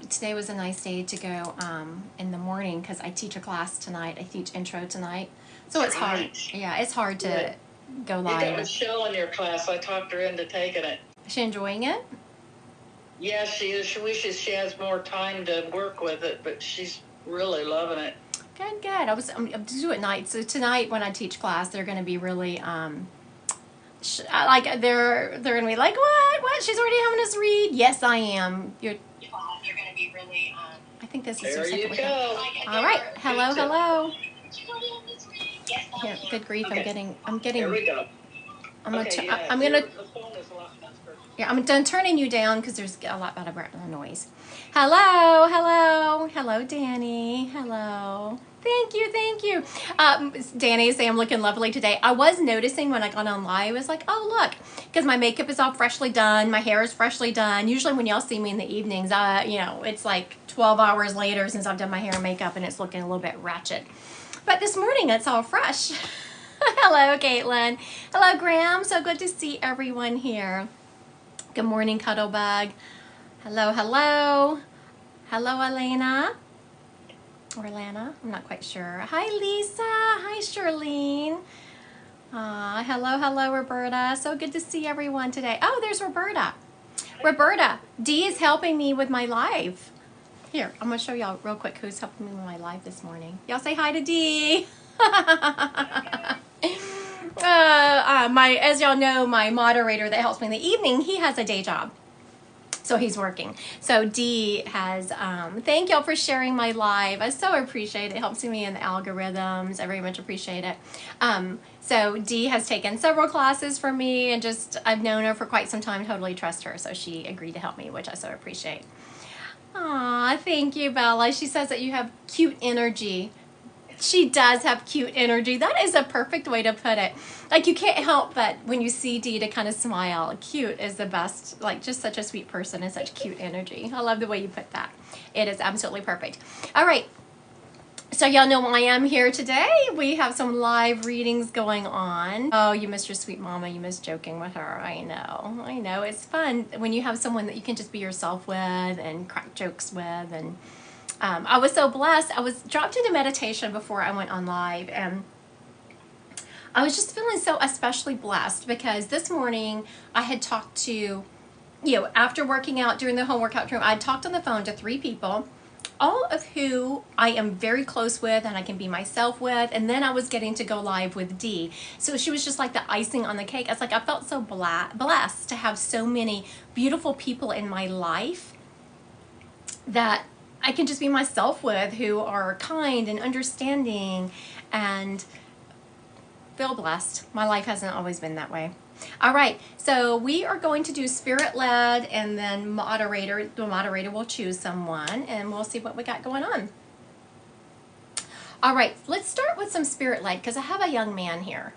today was a nice day to go in the morning because I teach a class tonight. I teach intro tonight. So it's hard. Yeah, it's hard to go live. You got Michelle in your class. I talked her into taking it. Is she enjoying it? Yeah, she is. She wishes she has more time to work with it, but she's really loving it. Good, good. I'm do it night. So tonight when I teach class, they're going to be really like they're going to be like, what? She's already having us read. Yes, I am. You're going to be really. I think this is there your second you go. All right. Hello. Here, good grief. Okay. I'm getting. There we go. I'm okay, gonna. The phone is a lot faster. Yeah, I'm done turning you down because there's a lot of noise. Hello, Danny. Hello. Thank you. Danny saying I'm looking lovely today. I was noticing when I got on live, I was like, oh look, because my makeup is all freshly done, my hair is freshly done. Usually when y'all see me in the evenings, it's like 12 hours later since I've done my hair and makeup, and it's looking a little bit ratchet. But this morning, it's all fresh. Hello, Caitlin. Hello, Graham. So good to see everyone here. Good morning, Cuddlebug. Hello, Elena. Or Lana, I'm not quite sure. Hi, Lisa. Hi, Charlene. Hello, Roberta. So good to see everyone today. Oh, there's Roberta. Roberta, Dee is helping me with my live. Here, I'm going to show y'all real quick who's helping me with my live this morning. Y'all say hi to Dee. As y'all know, my moderator that helps me in the evening, he has a day job. So he's working. So Dee has, thank y'all for sharing my live. I so appreciate it. It helps me in the algorithms. I very much appreciate it. So Dee has taken several classes from me, and I've known her for quite some time, totally trust her. So she agreed to help me, which I so appreciate. Aw, thank you, Bella. She says that you have cute energy. She does have cute energy. That is a perfect way to put it. Like, you can't help but when you see Dee to kind of smile. Cute is the best. Like, just such a sweet person and such cute energy. I love the way you put that. It is absolutely perfect. All right. So y'all know why I'm here today. We have some live readings going on. Oh, you missed your sweet mama. You missed joking with her. I know. It's fun when you have someone that you can just be yourself with and crack jokes with. And I was so blessed. I was dropped into meditation before I went on live, and I was just feeling so especially blessed because this morning I had talked to, after working out, during the home workout room, I talked on the phone to 3 people, all of who I am very close with and I can be myself with. And then I was getting to go live with Dee. So she was just like the icing on the cake. I was like, I felt so blessed to have so many beautiful people in my life that I can just be myself with, who are kind and understanding, and feel blessed. My life hasn't always been that way. All right, so we are going to do spirit-led, and then the moderator will choose someone, and we'll see what we got going on. All right, let's start with some spirit-led, because I have a young man here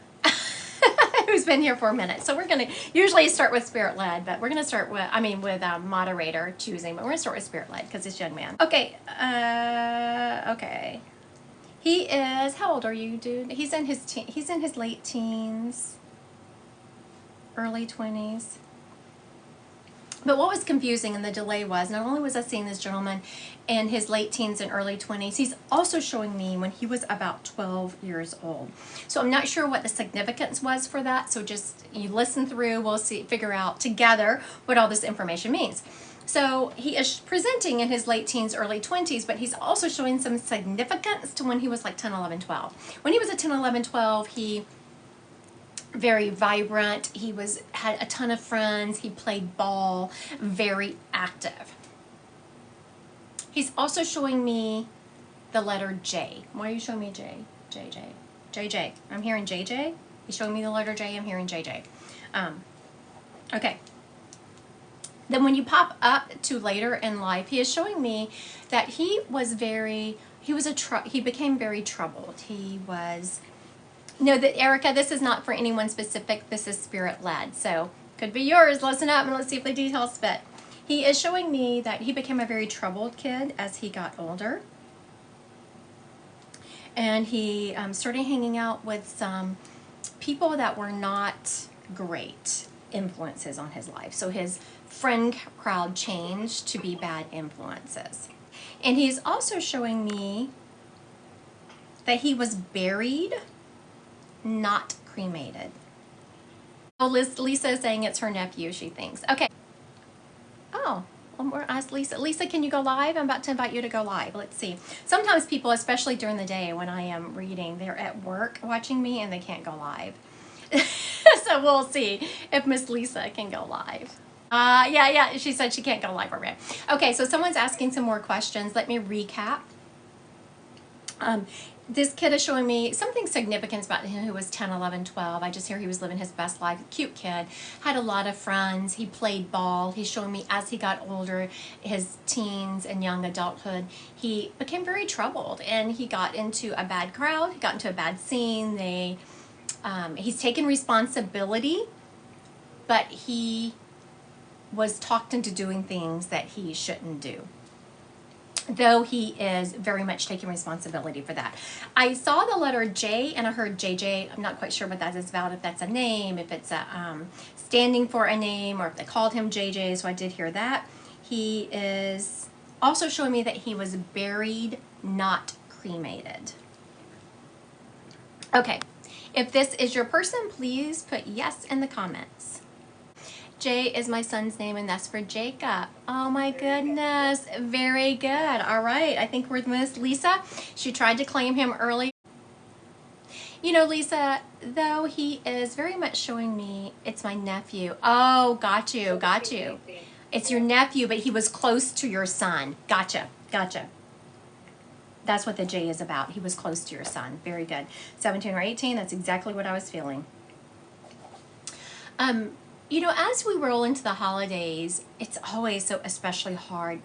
who's been here for a minute. So we're going to usually start with spirit-led, but we're going to start with, with moderator choosing, but we're going to start with spirit-led because it's young man. Okay, okay. He is, how old are you, dude? He's in his late teens, early 20s. But what was confusing and the delay was, not only was I seeing this gentleman in his late teens and early 20s, he's also showing me when he was about 12 years old. So I'm not sure what the significance was for that. So just you listen through, we'll figure out together what all this information means. So he is presenting in his late teens, early 20s, but he's also showing some significance to when he was like 10, 11, 12. When he was at 10, 11, 12, he very vibrant. He had a ton of friends. He played ball, very active. He's also showing me the letter J. Why are you showing me J? JJ. I'm hearing JJ. He's showing me the letter J. I'm hearing JJ. Okay. Then when you pop up to later in life, he is showing me that he became very troubled. He was, Erica, this is not for anyone specific. This is spirit-led. So could be yours. Listen up and let's see if the details fit. He is showing me that he became a very troubled kid as he got older. And he started hanging out with some people that were not great. influences on his life. So his friend crowd changed to be bad influences. And he's also showing me that he was buried, not cremated. Oh, Lisa is saying it's her nephew, she thinks. Okay. Oh, we'll ask Lisa. Lisa, can you go live? I'm about to invite you to go live. Let's see. Sometimes people, especially during the day when I am reading, they're at work watching me and they can't go live. So we'll see if Miss Lisa can go live. Yeah, she said she can't go live already. Okay, so someone's asking some more questions. Let me recap. This kid is showing me something significant about him who was 10, 11, 12. I just hear he was living his best life. Cute kid. Had a lot of friends. He played ball. He's showing me as he got older, his teens and young adulthood, he became very troubled. And he got into a bad crowd. He got into a bad scene. He's taken responsibility, but he was talked into doing things that he shouldn't do, though he is very much taking responsibility for that. I saw the letter J and I heard JJ. I'm not quite sure what that is about, if that's a name, if it's a standing for a name, or if they called him JJ, so I did hear that. He is also showing me that he was buried, not cremated. Okay, if this is your person, please put yes in the comments. Jay is my son's name, and that's for Jacob. Oh my goodness. Very good. All right. I think we're with Miss Lisa. She tried to claim him early. You know, Lisa, though he is very much showing me it's my nephew. Oh, got you. It's your nephew, but he was close to your son. Gotcha. That's what the J is about. He was close to your son. Very good. 17 or 18, that's exactly what I was feeling. You know, as we roll into the holidays, it's always so especially hard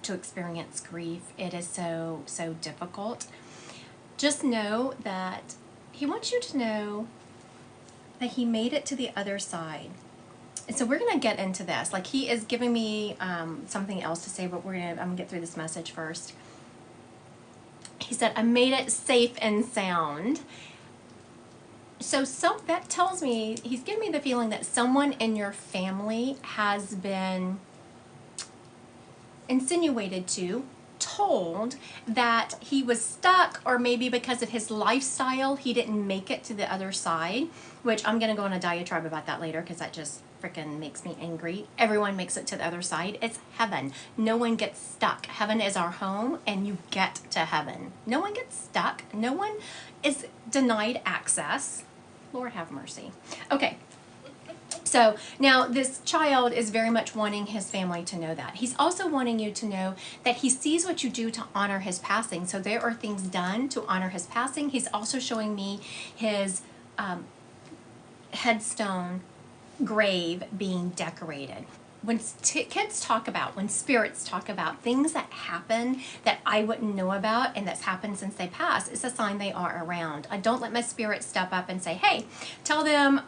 to experience grief. It is so difficult. Just know that he wants you to know that he made it to the other side. And so we're going to get into this. Like, he is giving me something else to say, but I'm going to get through this message first. He said, I made it safe and sound. So that tells me, he's giving me the feeling that someone in your family has been insinuated to, told that he was stuck, or maybe because of his lifestyle, he didn't make it to the other side, which I'm going to go on a diatribe about that later because that just freaking makes me angry. Everyone makes it to the other side. It's heaven. No one gets stuck. Heaven is our home, and you get to heaven. No one gets stuck. No one is denied access. Lord have mercy. Okay. So now this child is very much wanting his family to know that. He's also wanting you to know that he sees what you do to honor his passing. So there are things done to honor his passing. He's also showing me his headstone grave being decorated. When kids talk about, when spirits talk about things that happen that I wouldn't know about and that's happened since they passed, it's a sign they are around. I don't let my spirit step up and say, hey, tell them,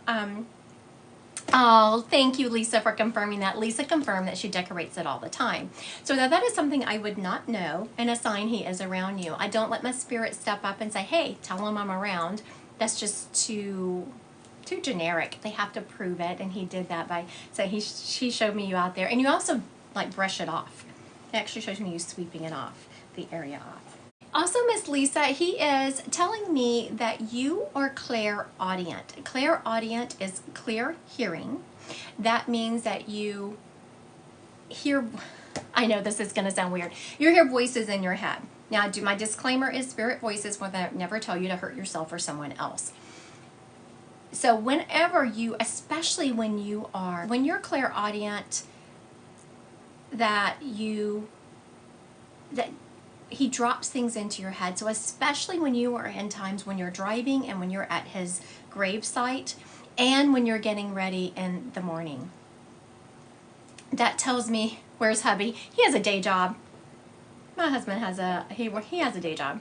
oh, thank you, Lisa, for confirming that. Lisa confirmed that she decorates it all the time. So that is something I would not know, and a sign he is around you. I don't let my spirit step up and say, hey, tell him I'm around. That's just too generic. They have to prove it, and he did that by saying she showed me you out there, and you also like brush it off. It actually shows me you sweeping it off, the area off. Also, Miss Lisa, he is telling me that you are clairaudient. Clairaudient is clear hearing. That means that you hear, I know this is going to sound weird, you hear voices in your head. Now, my disclaimer is spirit voices will never tell you to hurt yourself or someone else. So whenever you, especially when you're clairaudient, that he drops things into your head. So especially when you are in times when you're driving and when you're at his grave site and when you're getting ready in the morning. That tells me, where's hubby? He has a day job. My husband has he has a day job.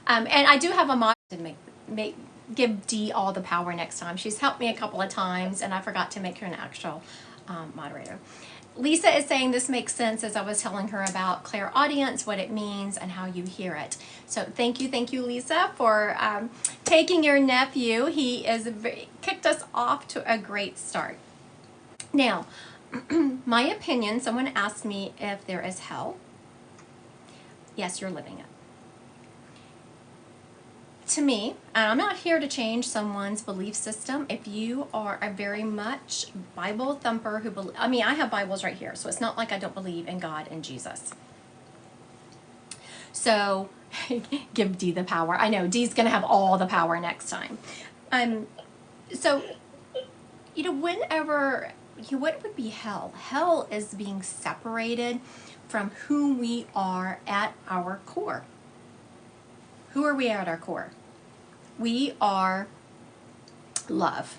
And I do have a mod to give Dee all the power next time. She's helped me a couple of times, and I forgot to make her an actual moderator. Lisa is saying this makes sense as I was telling her about clairaudience, what it means, and how you hear it. So thank you, Lisa, for taking your nephew. He is kicked us off to a great start. Now, my opinion, someone asked me if there is hell. Yes, you're living it. To me, and I'm not here to change someone's belief system. If you are a very much Bible thumper who believe, I mean, I have Bibles right here, so it's not like I don't believe in God and Jesus. So, give Dee the power. I know Dee's going to have all the power next time. So, whenever, what would be hell? Hell is being separated from who we are at our core. Who are we at our core? We are love.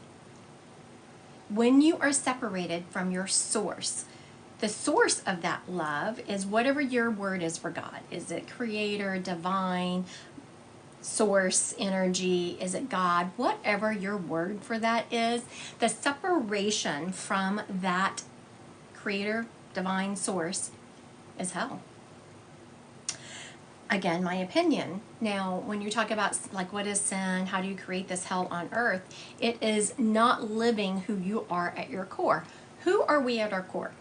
When you are separated from your source, the source of that love is whatever your word is for God. Is it creator, divine, source, energy? Is it God? Whatever your word for that is, the separation from that creator, divine source is hell. Again, my opinion. Now, when you talk about like what is sin, how do you create this hell on earth, it is not living who you are at your core. Who are we at our core?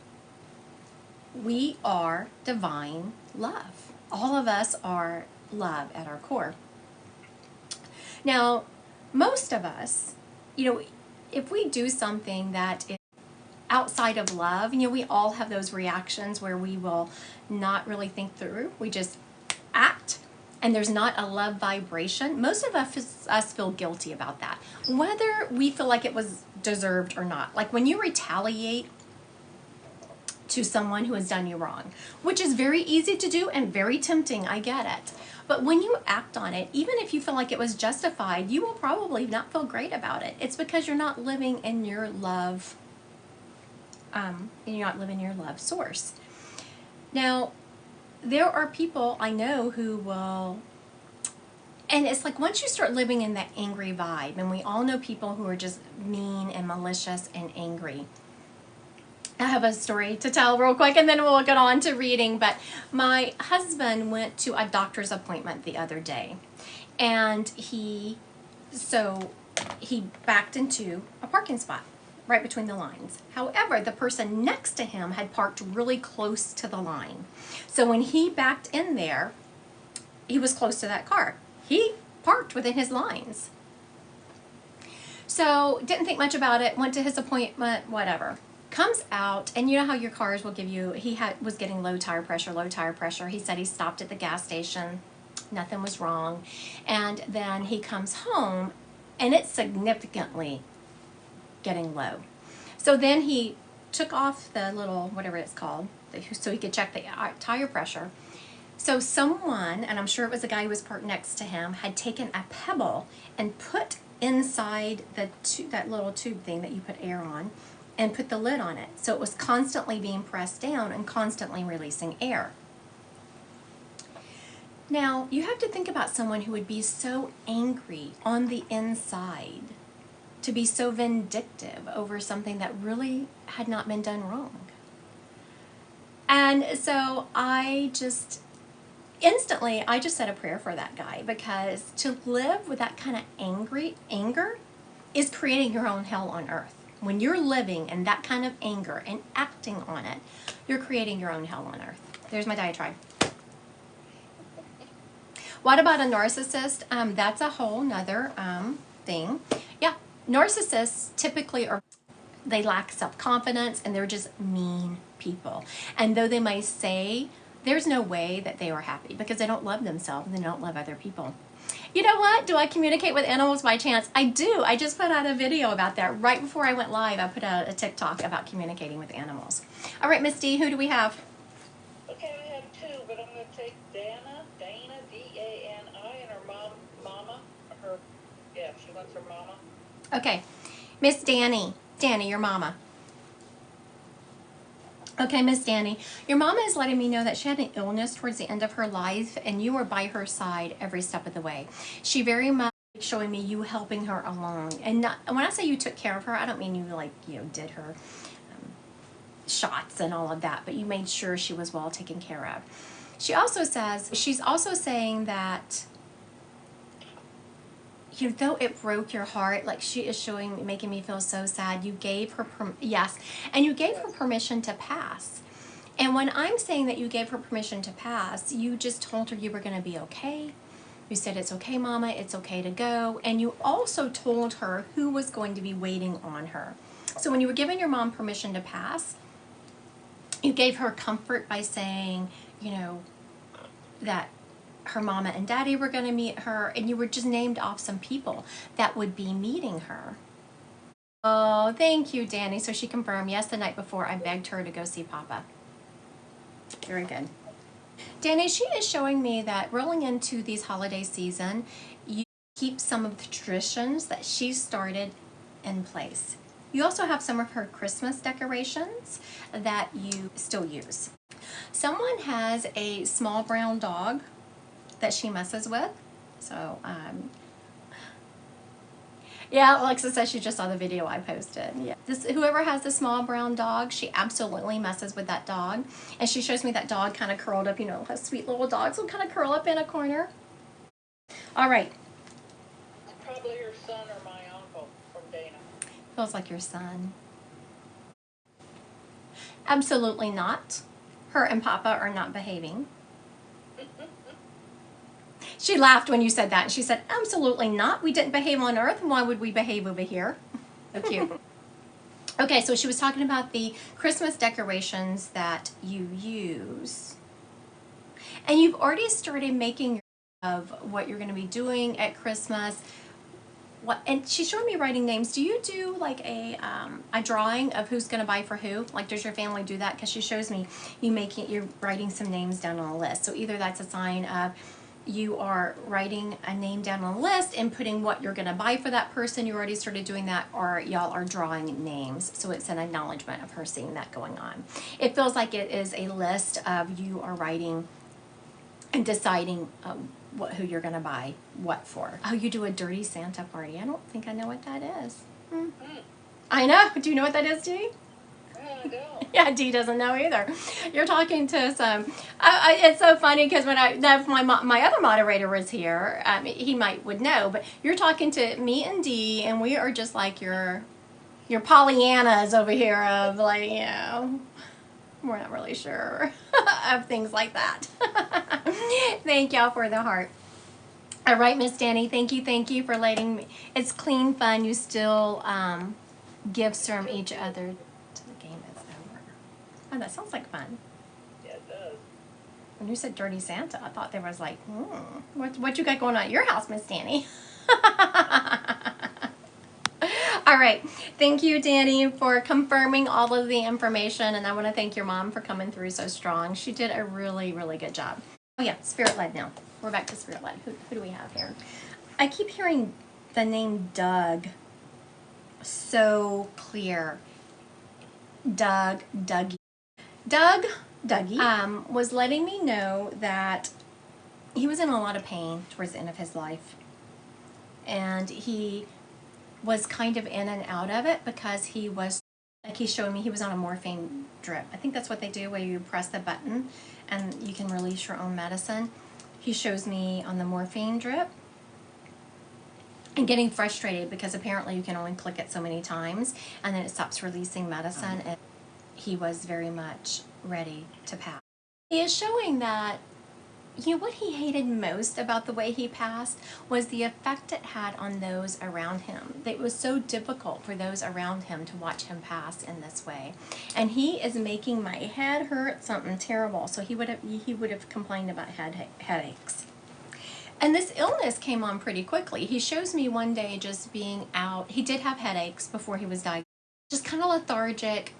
We are divine love. All of us are love at our core. Now, most of us, if we do something that is outside of love, we all have those reactions where we will not really think through. We just act, and there's not a love vibration. Most of us feel guilty about that, whether we feel like it was deserved or not. Like when you retaliate to someone who has done you wrong, which is very easy to do and very tempting, I get it. But when you act on it, even if you feel like it was justified, you will probably not feel great about it. It's because you're not living in your love, you're not living your love source. Now, there are people I know who will, and it's like once you start living in that angry vibe, and we all know people who are just mean and malicious and angry. I have a story to tell real quick, and then we'll get on to reading. But my husband went to a doctor's appointment the other day, and he backed into a parking spot right between the lines. However, the person next to him had parked really close to the line. So when he backed in there, he was close to that car. He parked within his lines. So didn't think much about it, went to his appointment, whatever. Comes out, and you know how your cars will give you, was getting low tire pressure. He said he stopped at the gas station. Nothing was wrong. And then he comes home, and it's significantly getting low. So then he took off the little, whatever it's called, so he could check the tire pressure. So someone, and I'm sure it was a guy who was parked next to him, had taken a pebble and put inside that little tube thing that you put air on, and put the lid on it. So it was constantly being pressed down and constantly releasing air. Now, you have to think about someone who would be so angry on the inside, to be so vindictive over something that really had not been done wrong. And so I just said a prayer for that guy, because to live with that kind of anger is creating your own hell on earth. When you're living in that kind of anger and acting on it, you're creating your own hell on earth. There's my diatribe. What about a narcissist? That's a whole nother thing. Yeah, narcissists typically they lack self-confidence, and they're just mean people. And though they might say there's no way that they are happy, because they don't love themselves and they don't love other people. You know what? Do I communicate with animals by chance? I do. I just put out a video about that. Right before I went live, I put out a TikTok about communicating with animals. All right, Miss D, who do we have? Okay, I have two, but I'm going to take Dana, D-A-N-I, and her mama. She wants her mama. Okay, Miss Danny, your mama. Okay, Miss Danny, your mama is letting me know that she had an illness towards the end of her life, and you were by her side every step of the way. She very much showing me you helping her along. And when I say you took care of her, I don't mean you did her shots and all of that, but you made sure she was well taken care of. She's also saying that you know, though it broke your heart, like she is showing, making me feel so sad. You gave her, yes, and you gave her permission to pass. And when I'm saying that you gave her permission to pass, you just told her you were going to be okay. You said, it's okay, Mama, it's okay to go. And you also told her who was going to be waiting on her. So when you were giving your mom permission to pass, you gave her comfort by saying, you know, that her mama and daddy were going to meet her, and you were just named off some people that would be meeting her. Oh, thank you, Danny. So she confirmed, yes, the night before I begged her to go see Papa. Very good. Danny, she is showing me that rolling into these holiday season, you keep some of the traditions that she started in place. You also have some of her Christmas decorations that you still use. Someone has a small brown dog that she messes with. So, yeah, Alexa says she just saw the video I posted. Yeah, whoever has the small brown dog, she absolutely messes with that dog. And she shows me that dog kind of curled up, you know, a sweet little dogs will kind of curl up in a corner. All right. Probably your son or my uncle from Dana. Feels like your son. Absolutely not. Her and Papa are not behaving. She laughed when you said that. She said, absolutely not. We didn't behave on Earth. Why would we behave over here? So cute. Okay, so she was talking about the Christmas decorations that you use. And you've already started making of what you're going to be doing at Christmas. And she's showing me writing names. Do you do like a drawing of who's going to buy for who? Like, does your family do that? Because she shows me you're writing some names down on a list. So either that's a sign of you are writing a name down on a list and putting what you're going to buy for that person. You already started doing that, or y'all are drawing names. So it's an acknowledgement of her seeing that going on. It feels like it is a list of you are writing and deciding who you're going to buy what for. Oh, you do a dirty Santa party. I don't think I know what that is. I know. Do you know what that is, Dee? I don't. Yeah, Dee doesn't know either. You're talking to some. It's so funny because when my other moderator was here, he would know. But you're talking to me and Dee, and we are just like your Pollyannas over here of like, you know, we're not really sure of things like that. Thank y'all for the heart. All right, Miss Danny, thank you for letting me. It's clean fun. You still gifts from each other till the game is over. Oh, that sounds like fun. Yeah, it does. When you said Dirty Santa, I thought there was like, what you got going on at your house, Miss Danny? All right. Thank you, Danny, for confirming all of the information. And I want to thank your mom for coming through so strong. She did a really, really good job. Oh, yeah. Spirit-led now. We're back to Spirit-led. Who do we have here? I keep hearing the name Doug so clear. Dougie was letting me know that he was in a lot of pain towards the end of his life. And he was kind of in and out of it because he was, like he showed me, he was on a morphine drip. I think that's what they do, where you press the button and you can release your own medicine. He shows me on the morphine drip and getting frustrated because apparently you can only click it so many times and then it stops releasing medicine, and he was very much ready to pass. He is showing that, you know, what he hated most about the way he passed was the effect it had on those around him. It was so difficult for those around him to watch him pass in this way. And he is making my head hurt something terrible. So he would have complained about headaches. And this illness came on pretty quickly. He shows me one day just being out. He did have headaches before he was diagnosed. Just kind of lethargic,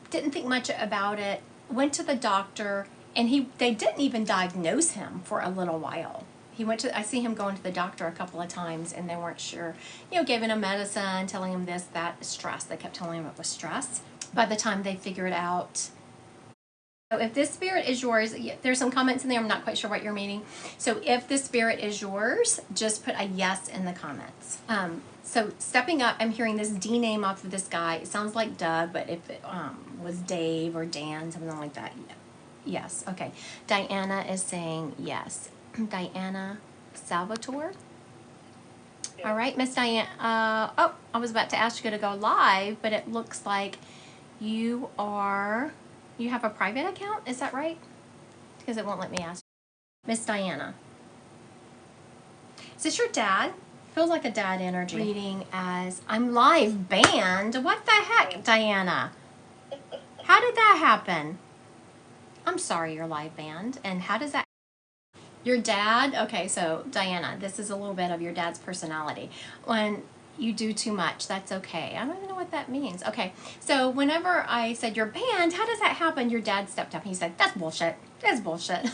didn't think much about it, went to the doctor, and they didn't even diagnose him for a little while. I see him going to the doctor a couple of times, and they weren't sure, you know, giving him medicine, telling him this, that, stress. They kept telling him it was stress. By the time they figured out. So if this spirit is yours, there's some comments in there, I'm not quite sure what you're meaning. So if this spirit is yours, just put a yes in the comments. So stepping up, I'm hearing this D name off of this guy. It sounds like Doug, but if it was Dave or Dan, something like that, yes, okay. Diana is saying yes. Diana Salvatore. All right, Miss Diane. Oh, I was about to ask you to go live, but it looks like you have a private account. Is that right? Because it won't let me ask. Miss Diana. Is this your dad? Feels like a dad energy. Reading as I'm live banned. What the heck, Diana? How did that happen? I'm sorry you're live banned. And how does that... Your dad? Okay, so Diana, this is a little bit of your dad's personality. When you do too much, that's okay. I don't even know what that means. Okay, so whenever I said you're banned, how does that happen? Your dad stepped up and he said, that's bullshit. That's bullshit.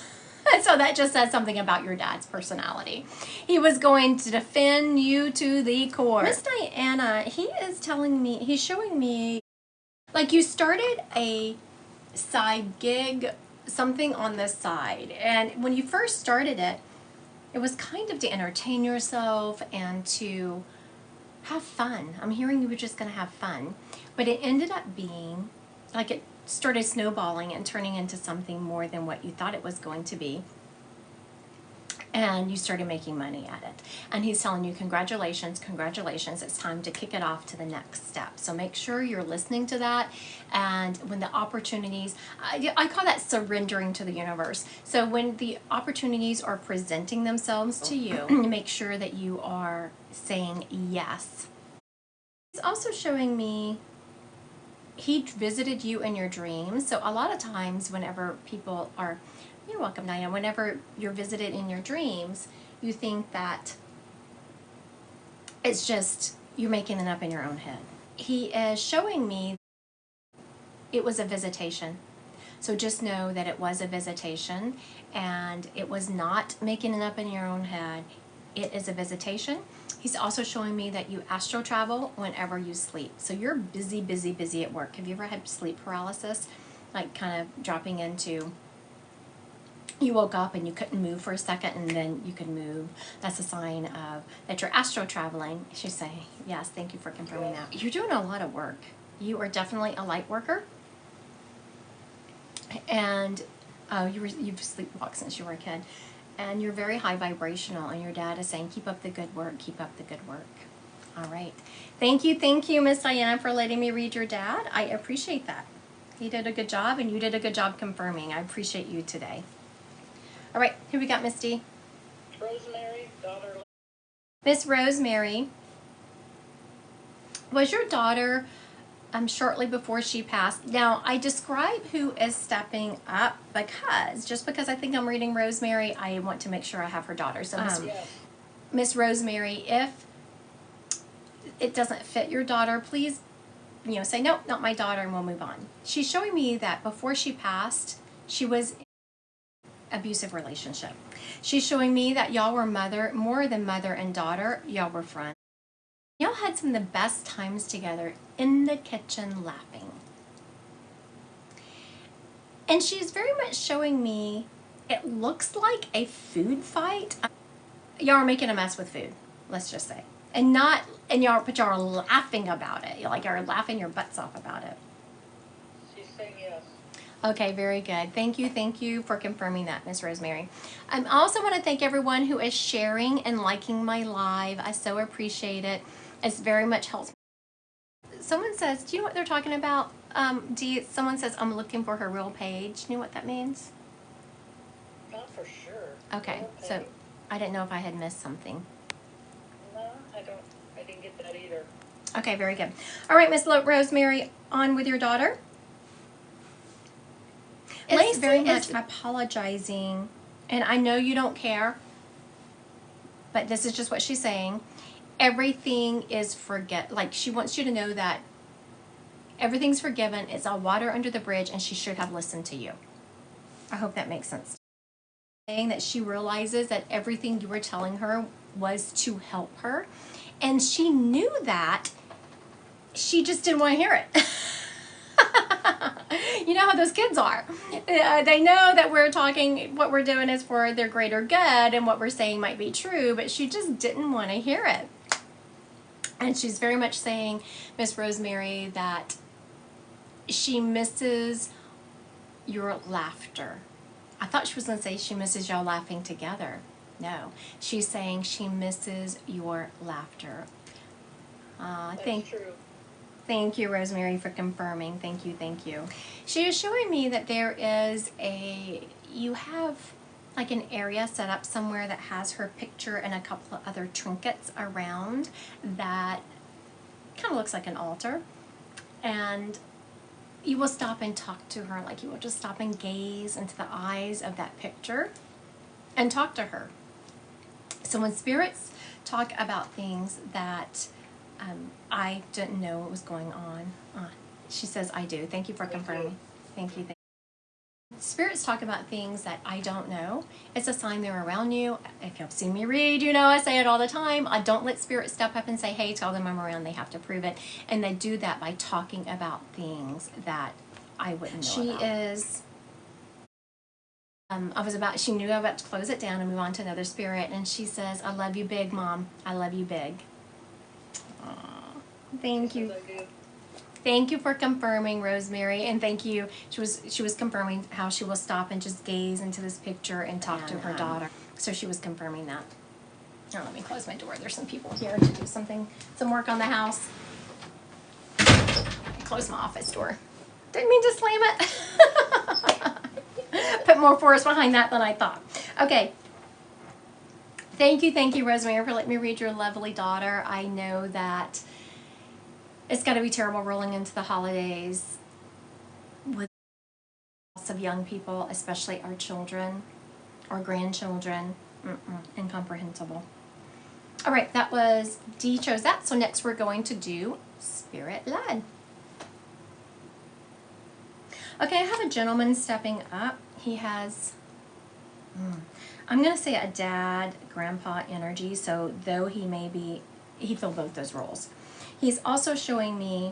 So that just says something about your dad's personality. He was going to defend you to the core. Miss Diana, he is telling me, he's showing me, like you started a side gig, something on the side. And when you first started it, it was kind of to entertain yourself and to have fun. I'm hearing you were just going to have fun. But it ended up being, like it started snowballing and turning into something more than what you thought it was going to be. And you started making money at it. And he's telling you, congratulations, congratulations. It's time to kick it off to the next step. So make sure you're listening to that. And when the opportunities, I call that surrendering to the universe. So when the opportunities are presenting themselves to you, make sure that you are saying yes. It's also showing me he visited you in your dreams. So a lot of times whenever people are, you're welcome, Diana, whenever you're visited in your dreams, you think that it's just, you're making it up in your own head. He is showing me it was a visitation. So just know that it was a visitation and it was not making it up in your own head. It is a visitation. He's also showing me that you astral travel whenever you sleep. So you're busy, busy, busy at work. Have you ever had sleep paralysis? Like kind of dropping into, you woke up and you couldn't move for a second and then you could move. That's a sign of that you're astral traveling. She's saying, yes, thank you for confirming that. You're doing a lot of work. You are definitely a light worker. And you've sleepwalked since you were a kid. And you're very high vibrational, and your dad is saying, keep up the good work, keep up the good work. All right. Thank you, Miss Diana, for letting me read your dad. I appreciate that. He did a good job, and you did a good job confirming. I appreciate you today. All right, who we got, Miss D? Rosemary, daughter. Miss Rosemary, was your daughter shortly before she passed? Now, I describe who is stepping up just because I think I'm reading Rosemary, I want to make sure I have her daughter. So Miss Rosemary, if it doesn't fit your daughter, please, say, nope, not my daughter, and we'll move on. She's showing me that before she passed, she was in an abusive relationship. She's showing me that y'all were more than mother and daughter, y'all were friends. Y'all had some of the best times together in the kitchen laughing. And she's very much showing me, it looks like a food fight. Y'all are making a mess with food, let's just say. But y'all are laughing about it. You're laughing your butts off about it. She's saying yes. Okay, very good. Thank you for confirming that, Miss Rosemary. I also want to thank everyone who is sharing and liking my live. I so appreciate it. It's very much helps. Someone says, do you know what they're talking about? Someone says, I'm looking for her real page. Do you know what that means? Not for sure. Okay, so I didn't know if I had missed something. No, I didn't get that either. Okay, very good. All right, Miss Rosemary, on with your daughter. Lacey very much apologizing, and I know you don't care, but this is just what she's saying. Everything is she wants you to know that everything's forgiven. It's all water under the bridge, and she should have listened to you. I hope that makes sense. Saying that she realizes that everything you were telling her was to help her, and she knew that. She just didn't want to hear it. You know how those kids are. They know that we're talking, what we're doing is for their greater good, and what we're saying might be true, but she just didn't want to hear it. And she's very much saying, Miss Rosemary, that she misses your laughter. I thought she was going to say she misses y'all laughing together. No. She's saying she misses your laughter. That's true. Thank you, Rosemary, for confirming. Thank you, thank you. She is showing me that there is you have like an area set up somewhere that has her picture and a couple of other trinkets around that kind of looks like an altar. And you will stop and talk to her, like you will just stop and gaze into the eyes of that picture and talk to her. So when spirits talk about things that I didn't know what was going on, she says, I do. Thank you for confirming. Thank you. Spirits talk about things that I don't know. It's a sign they're around you. If you've seen me read, you know I say it all the time. I don't let spirits step up and say, hey, tell them I'm around. They have to prove it. And they do that by talking about things that I wouldn't know about. She is... she knew I was about to close it down and move on to another spirit. And she says, I love you big, Mom. I love you big. Aww. Thank you. Thank you for confirming, Rosemary, and thank you. She was confirming how she will stop and just gaze into this picture and talk to her daughter. So she was confirming that. Now let me close my door. There's some people here to do some work on the house. Close my office door. Didn't mean to slam it. Put more force behind that than I thought. Okay. Thank you, Rosemary, for letting me read your lovely daughter. I know that it's got to be terrible rolling into the holidays with lots of young people, especially our children or grandchildren. Incomprehensible. All right, that was D chose that. So next we're going to do Spirit Led. Okay, I have a gentleman stepping up. He has, I'm going to say a dad, grandpa energy. So though he filled both those roles. He's also showing me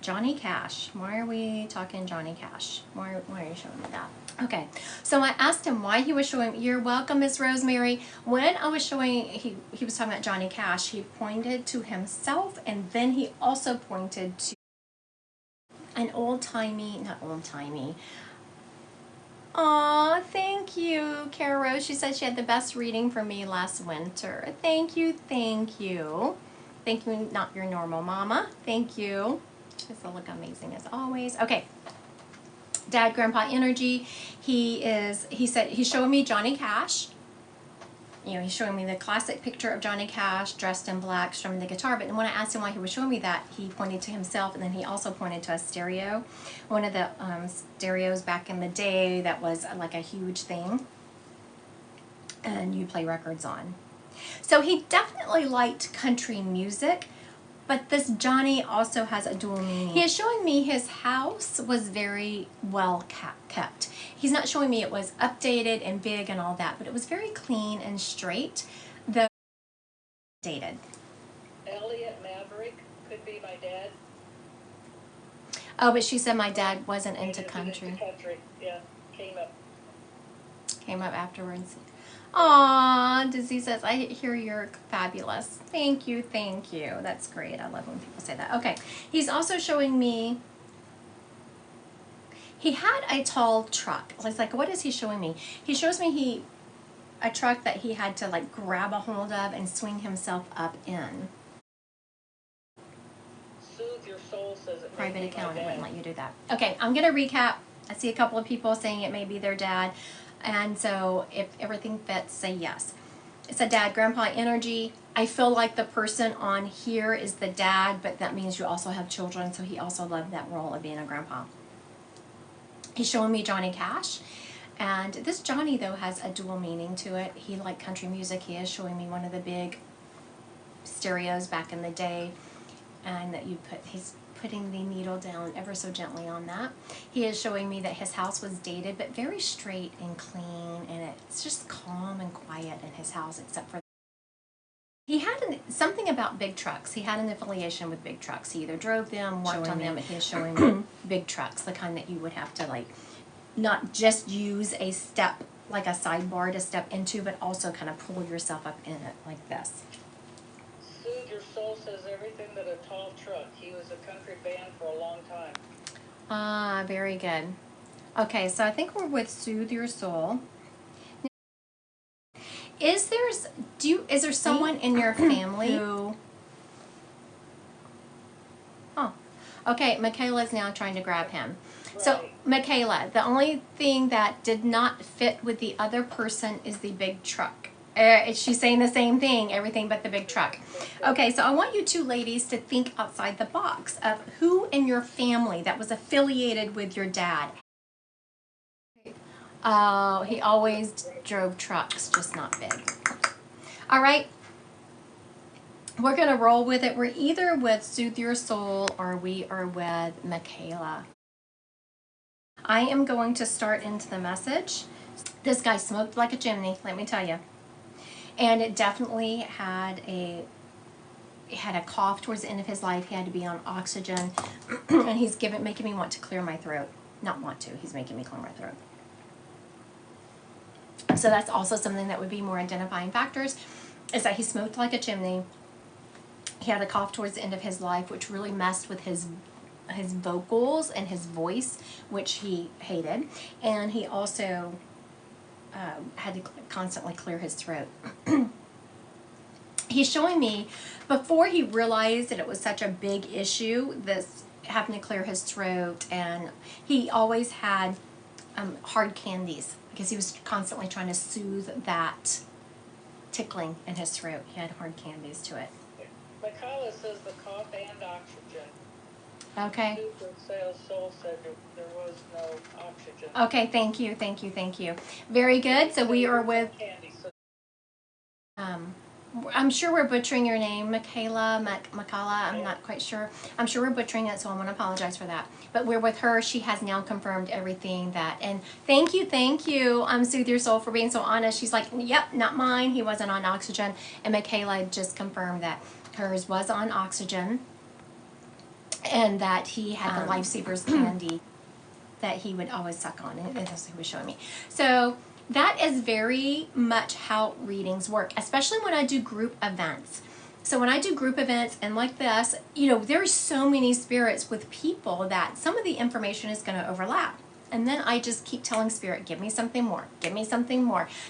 Johnny Cash. Why are we talking Johnny Cash? Why are you showing me that? Okay, so I asked him why he was showing, you're welcome, Miss Rosemary. When I was showing, he was talking about Johnny Cash, he pointed to himself, and then he also pointed to an not old-timey. Aw, thank you, Kara Rose. She said she had the best reading for me last winter. Thank you, thank you. Thank you, not your normal mama. Thank you. This will look amazing as always. Okay. Dad, grandpa energy. He said he's showing me Johnny Cash. You know, he's showing me the classic picture of Johnny Cash dressed in black, strumming the guitar. But when I asked him why he was showing me that, he pointed to himself, and then he also pointed to a stereo. One of the stereos back in the day that was like a huge thing, and you play records on. So he definitely liked country music, but this Johnny also has a dual meaning. He is showing me his house was very well kept. He's not showing me it was updated and big and all that, but it was very clean and straight, though dated. Elliot Maverick could be my dad. Oh, but she said my dad wasn't into country. Yeah, came up afterwards. Aw, Dizzy says, I hear you're fabulous. Thank you, thank you. That's great. I love when people say that. Okay, he's also showing me, he had a tall truck. I was like, what is he showing me? He shows me a truck that he had to like grab a hold of and swing himself up in. Soothe Your Soul says it Private account, it wouldn't let you do that. Okay, I'm going to recap. I see a couple of people saying it may be their dad. And so if everything fits, say yes. It's a dad, grandpa energy. I feel like the person on here is the dad, but that means you also have children, so he also loved that role of being a grandpa. He's showing me Johnny Cash. And this Johnny, though, has a dual meaning to it. He liked country music. He is showing me one of the big stereos back in the day. And that he's putting the needle down ever so gently on that. He is showing me that his house was dated, but very straight and clean, and it's just calm and quiet in his house, except for he had something about big trucks. He had an affiliation with big trucks. He either drove them, worked on them, and he is showing me big trucks, the kind that you would have to like not just use a step, like a sidebar to step into, but also kind of pull yourself up in it like this. Soothe Your Soul says everything but a tall truck. He was a country band for a long time. Ah, very good. Okay, so I think we're with Soothe Your Soul. is there someone in your family who... Oh, okay, Michaela's now trying to grab him. Right. So, Michaela, the only thing that did not fit with the other person is the big truck. She's saying the same thing, everything but the big truck. Okay, so I want you two ladies to think outside the box of who in your family that was affiliated with your dad. Oh, he always drove trucks, just not big. All right. We're going to roll with it. We're either with Soothe Your Soul or we are with Michaela. I am going to start into the message. This guy smoked like a chimney, let me tell you. And it definitely had a cough towards the end of his life. He had to be on oxygen. And he's making me want to clear my throat. Not want to, he's making me clear my throat. So that's also something that would be more identifying factors, is that he smoked like a chimney. He had a cough towards the end of his life, which really messed with his vocals and his voice, which he hated. And he also had to constantly clear his throat. He's showing me, before he realized that it was such a big issue, this having to clear his throat, and he always had hard candies, because he was constantly trying to soothe that tickling in his throat. He had hard candies to it. Michaela says the cough and oxygen. Okay. Soul said there was no oxygen. Okay, thank you, thank you, thank you. Very good. So we are with, I'm sure we're butchering your name, Michaela, I'm not quite sure. I'm sure we're butchering it, so I want to apologize for that. But we're with her. She has now confirmed everything that, and thank you, Soothe Your Soul, for being so honest. She's like, yep, not mine. He wasn't on oxygen. And Michaela just confirmed that hers was on oxygen, and that he had the Lifesavers candy that he would always suck on. And that's what he was showing me. So that is very much how readings work, especially when I do group events. So when I do group events and like this, there's so many spirits with people that some of the information is going to overlap. And then I just keep telling Spirit, give me something more,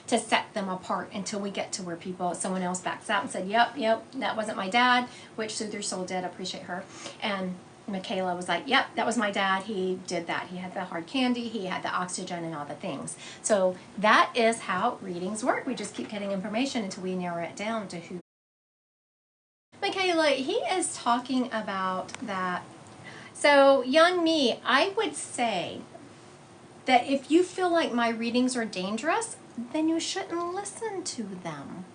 to set them apart until we get to where someone else backs out and said, yep, that wasn't my dad, which Soothe Your Soul did, appreciate her. And Michaela was like, yep, that was my dad, he did that. He had the hard candy, he had the oxygen and all the things. So that is how readings work. We just keep getting information until we narrow it down to who. Michaela, he is talking about that. So young me, I would say that if you feel like my readings are dangerous, then you shouldn't listen to them.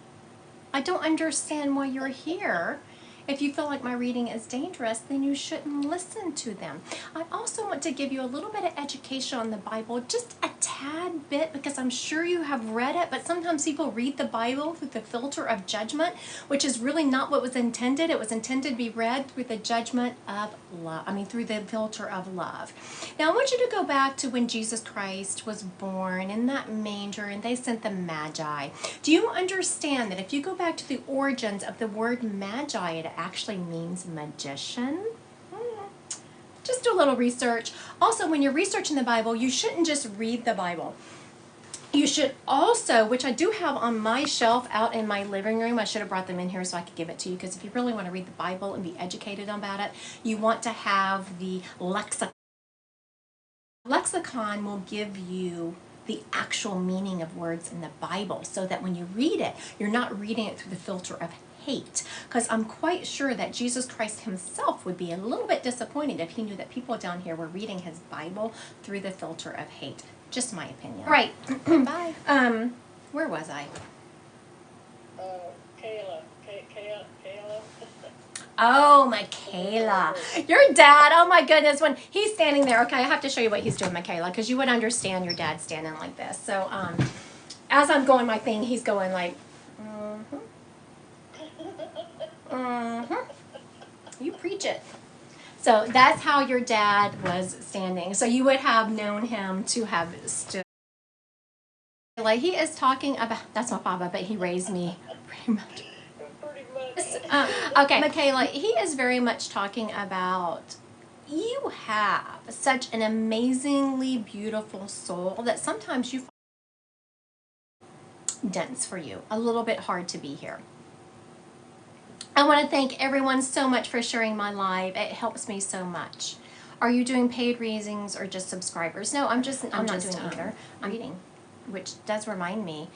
I don't understand why you're here. If you feel like my reading is dangerous, then you shouldn't listen to them. I also want to give you a little bit of education on the Bible, just a tad bit, because I'm sure you have read it, but sometimes people read the Bible through the filter of judgment, which is really not what was intended. It was intended to be read through the judgment of love. Through the filter of love. Now, I want you to go back to when Jesus Christ was born in that manger and they sent the Magi. Do you understand that if you go back to the origins of the word Magi, it actually means magician? Just do a little research. Also, when you're researching the Bible, you shouldn't just read the Bible. You should also, which I do have on my shelf out in my living room, I should have brought them in here so I could give it to you, because if you really want to read the Bible and be educated about it, you want to have the lexicon. Lexicon will give you the actual meaning of words in the Bible, so that when you read it, you're not reading it through the filter of hate. Because I'm quite sure that Jesus Christ himself would be a little bit disappointed if he knew that people down here were reading his Bible through the filter of hate. Just my opinion. Right. Bye. Where was I? Kayla. Oh, Michaela. Your dad, oh my goodness, when he's standing there, okay, I have to show you what he's doing, Michaela, because you would understand your dad standing like this. So, as I'm going my thing, he's going like, You preach it. So that's how your dad was standing. So you would have known him to have stood. Like he is talking about, that's my papa, but he raised me pretty much. Okay, Michaela, he is very much talking about you have such an amazingly beautiful soul that sometimes you dense for you, a little bit hard to be here. I want to thank everyone so much for sharing my live. It helps me so much. Are you doing paid readings or just subscribers? No, I'm not doing either. I'm reading, which does remind me.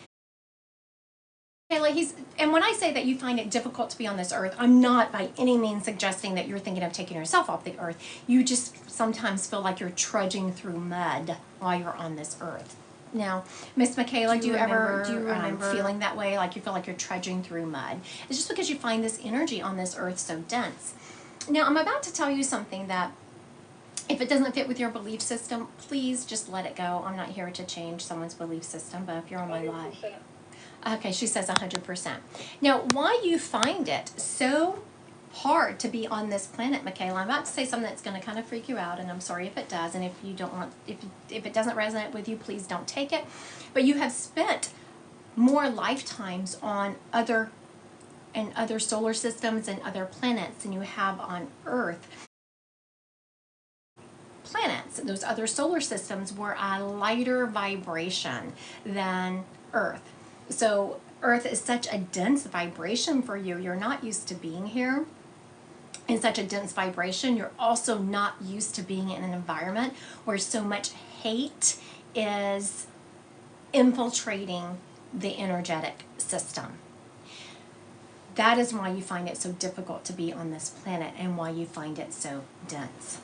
Kayla, and when I say that you find it difficult to be on this earth, I'm not by any means suggesting that you're thinking of taking yourself off the earth. You just sometimes feel like you're trudging through mud while you're on this earth. Now, Miss Michaela, do you remember feeling that way, like you feel like you're trudging through mud? It's just because you find this energy on this earth so dense. Now, I'm about to tell you something that if it doesn't fit with your belief system, please just let it go. I'm not here to change someone's belief system, but if you're on my live. Okay, she says 100%. Now, why you find it so hard to be on this planet, Michaela, I'm about to say something that's going to kind of freak you out, and I'm sorry if it does, and if you don't want, if it doesn't resonate with you, please don't take it. But you have spent more lifetimes on other solar systems and other planets than you have on Earth. Planets, those other solar systems, were a lighter vibration than Earth. So Earth is such a dense vibration for you. You're not used to being here in such a dense vibration. You're also not used to being in an environment where so much hate is infiltrating the energetic system. That is why you find it so difficult to be on this planet and why you find it so dense.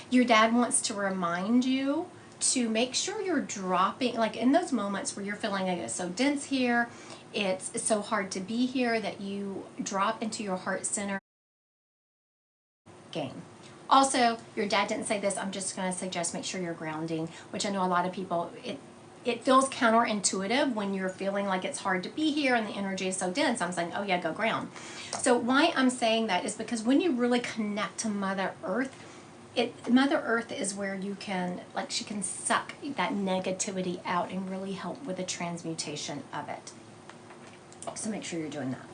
Your dad wants to remind you to make sure you're dropping, like in those moments where you're feeling like it's so dense here, it's so hard to be here, that you drop into your heart center game. Also, your dad didn't say this, I'm just going to suggest make sure you're grounding, which I know a lot of people, it feels counterintuitive when you're feeling like it's hard to be here and the energy is so dense. I'm saying, oh yeah, go ground. So why I'm saying that is because when you really connect to Mother Earth, Mother Earth is where you can, like, she can suck that negativity out and really help with the transmutation of it. So make sure you're doing that.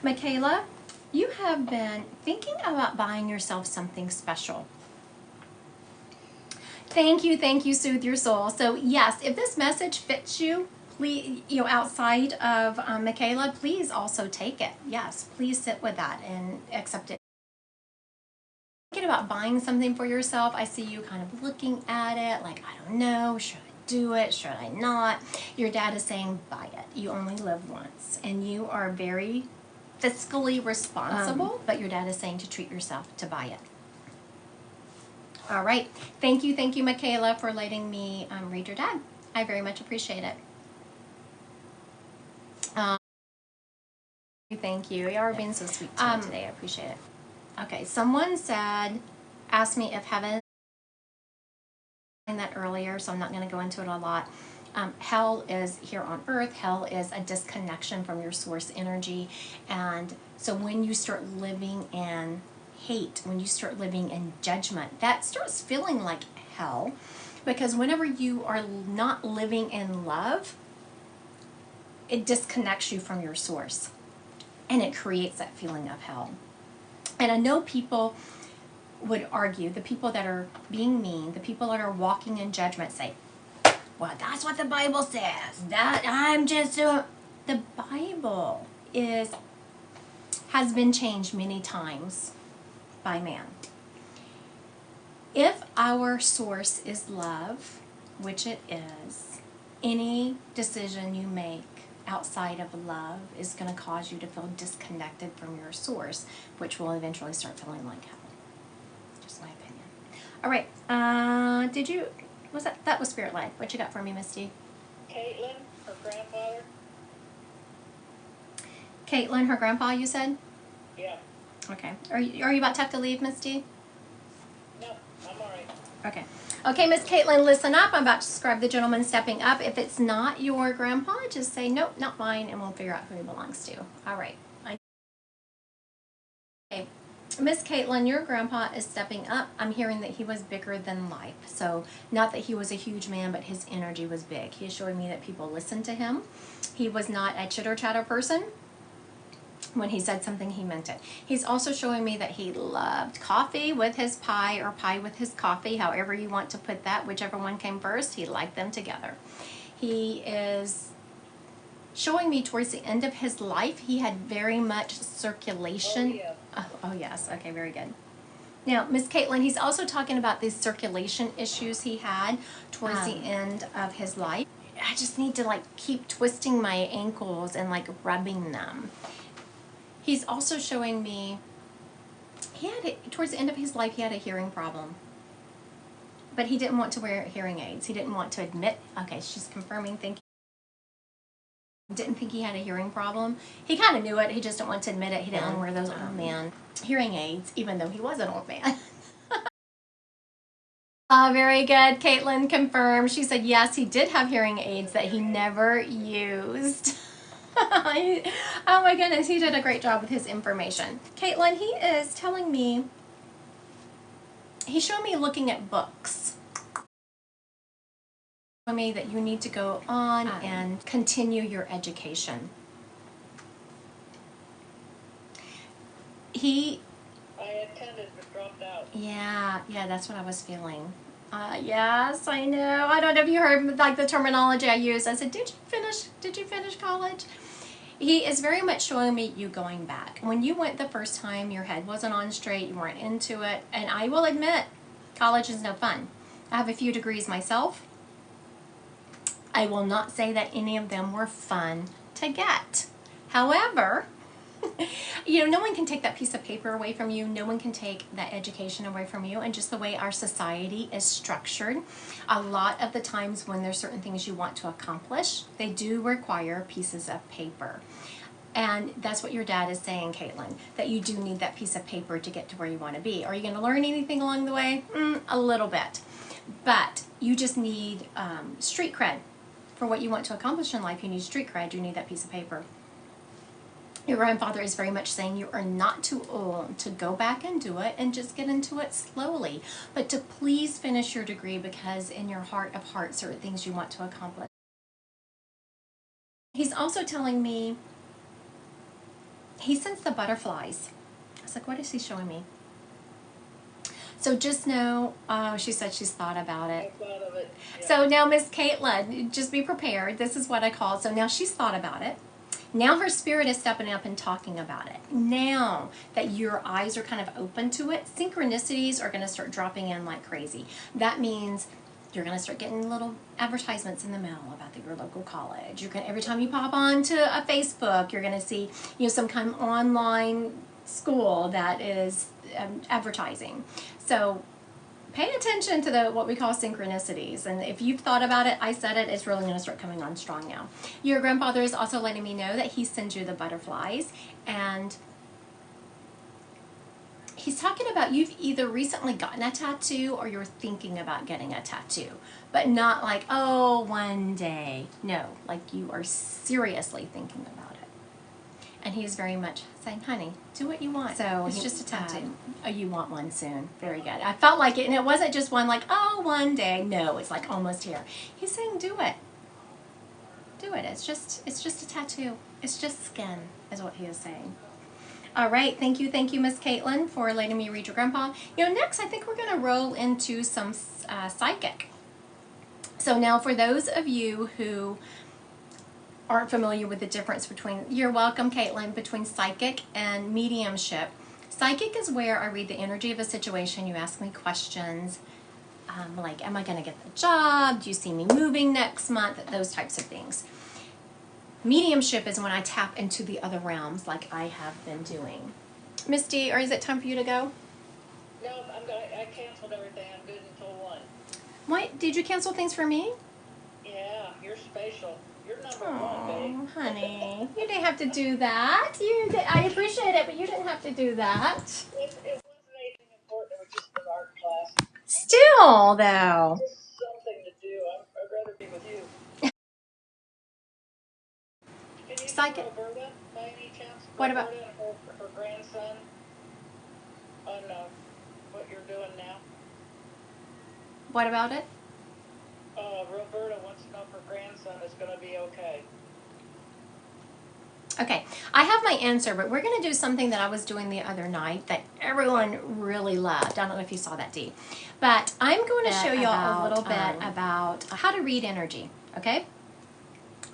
Michaela, you have been thinking about buying yourself something special. Thank you, Soothe Your Soul. So yes, if this message fits you, please, outside of Michaela, please also take it. Yes, please sit with that and accept it. Thinking about buying something for yourself, I see you kind of looking at it like, I don't know, should I do it, should I not? Your dad is saying buy it. You only live once, and you are very fiscally responsible, but your dad is saying to treat yourself, to buy it. All right. Thank you, Michaela, for letting me read your dad. I very much appreciate it. Thank you. You are being so sweet to me today. I appreciate it. Okay, someone asked me if heaven, that earlier, so I'm not going to go into it a lot. Hell is here on earth. Hell is a disconnection from your source energy. And so when you start living in hate, when you start living in judgment, that starts feeling like hell, because whenever you are not living in love, it disconnects you from your source, and it creates that feeling of hell. And I know people would argue, the people that are being mean, the people that are walking in judgment say, well, that's what the Bible says. The Bible has been changed many times by man. If our source is love, which it is, any decision you make outside of love is going to cause you to feel disconnected from your source, which will eventually start feeling like hell. Just my opinion. All right. That was Spirit Life. What you got for me, Misty? Caitlin, her grandfather. Caitlin, her grandpa, you said? Yeah. Okay. Are you about to have to leave, Misty? No, I'm all right. Okay. Okay, Miss Caitlin, listen up. I'm about to describe the gentleman stepping up. If it's not your grandpa, just say, nope, not mine, and we'll figure out who he belongs to. All right. Okay. Miss Caitlin, your grandpa is stepping up. I'm hearing that he was bigger than life. So not that he was a huge man, but his energy was big. He is showing me that people listened to him. He was not a chitter-chatter person. When he said something, he meant it. He's also showing me that he loved coffee with his pie, or pie with his coffee, however you want to put that, whichever one came first. He liked them together. He is showing me towards the end of his life, he had very much circulation. Oh, yeah. Oh yes. Okay, very good. Now, Miss Caitlin, he's also talking about these circulation issues he had towards the end of his life. I just need to like keep twisting my ankles and like rubbing them. He's also showing me towards the end of his life, he had a hearing problem. But he didn't want to wear hearing aids. He didn't want to admit. Okay, she's confirming. Thank you. Didn't think he had a hearing problem. He kind of knew it. He just didn't want to admit it. He didn't want to wear those old man hearing aids, even though he was an old man. Very good. Caitlin confirmed. She said yes, he did have hearing aids that he never used. Oh my goodness, he did a great job with his information. Caitlin, he is telling me, he's showing me looking at books. Showing me that you need to go on and continue your education. I attended but dropped out. Yeah, that's what I was feeling. Yes, I know. I don't know if you heard like the terminology I used. I said, Did you finish college? He is very much showing me you going back. When you went the first time, your head wasn't on straight, you weren't into it, and I will admit, college is no fun. I have a few degrees myself. I will not say that any of them were fun to get. However, no one can take that piece of paper away from you. No one can take that education away from you. And just the way our society is structured, a lot of the times when there's certain things you want to accomplish, they do require pieces of paper. And that's what your dad is saying, Caitlin, that you do need that piece of paper to get to where you want to be. Are you going to learn anything along the way? A little bit. But you just need street cred. For what you want to accomplish in life, you need street cred. You need that piece of paper. Your grandfather is very much saying you are not too old to go back and do it and just get into it slowly, but to please finish your degree because in your heart of hearts there are things you want to accomplish. He's also telling me he sensed the butterflies. I was like, what is he showing me? So just know, she said she's thought about it. I thought of it. Yeah. So now Miss Caitlin, just be prepared. This is what I call, so now she's thought about it. Now her spirit is stepping up and talking about it. Now that your eyes are kind of open to it, synchronicities are going to start dropping in like crazy. That means you're going to start getting little advertisements in the mail about your local college. Every time you pop onto a Facebook, you're going to see some kind of online school that is advertising. So pay attention to what we call synchronicities. And if you've thought about it, I said it, it's really going to start coming on strong now. Your grandfather is also letting me know that he sends you the butterflies. And he's talking about you've either recently gotten a tattoo or you're thinking about getting a tattoo. But not like, oh, one day. No, like you are seriously thinking about it. And he's very much saying, honey, do what you want. So it's just a tattoo. Oh, you want one soon. Very good. I felt like it, and it wasn't just one like, oh, one day. No, it's like almost here. He's saying, do it. Do it. It's just a tattoo. It's just skin, is what he is saying. All right. Thank you, Miss Caitlin, for letting me read your grandpa. Next, I think we're going to roll into some psychic. So now for those of you who aren't familiar with the difference between, you're welcome, Caitlin, between psychic and mediumship. Psychic is where I read the energy of a situation. You ask me questions like, am I going to get the job? Do you see me moving next month? Those types of things. Mediumship is when I tap into the other realms like I have been doing. Misty, or is it time for you to go? No, I canceled everything. I'm good until 1. What? Did you cancel things for me? Yeah, you're special. You're number 1, babe. Oh, honey, you didn't have to do that. I appreciate it, but you didn't have to do that. It wasn't anything important. It was just an art class. Still, though. Just something to do. I'd rather be with you. Can you Psychic. see Roberta by any chance? What about Roberta and her grandson on what you're doing now? What about it? Roberta wants to know if her grandson is going to be okay. Okay, I have my answer, but we're going to do something that I was doing the other night that everyone really loved. I don't know if you saw that, Dee. But I'm going to show you all a little bit about how to read energy, okay?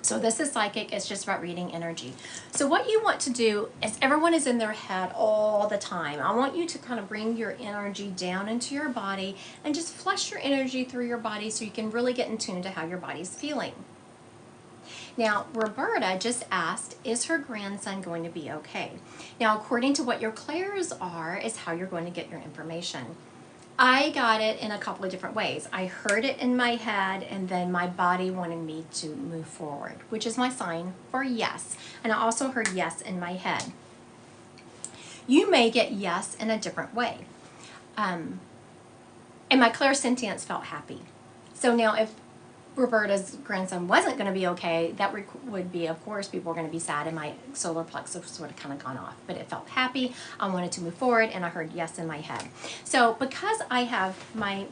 So this is psychic. It's just about reading energy. So what you want to do is, everyone is in their head all the time. I want you to kind of bring your energy down into your body and just flush your energy through your body so you can really get in tune to how your body's feeling. Now, Roberta just asked, is her grandson going to be okay? Now, according to what your clairs are, is how you're going to get your information. I got it in a couple of different ways. I heard it in my head, and then my body wanted me to move forward, which is my sign for yes. And I also heard yes in my head. You may get yes in a different way. And my clairsentience felt happy. So now if Roberta's grandson wasn't going to be okay, that would be, of course, people are going to be sad, and my solar plexus would have kind of gone off. But it felt happy. I wanted to move forward, and I heard yes in my head. So because I have, my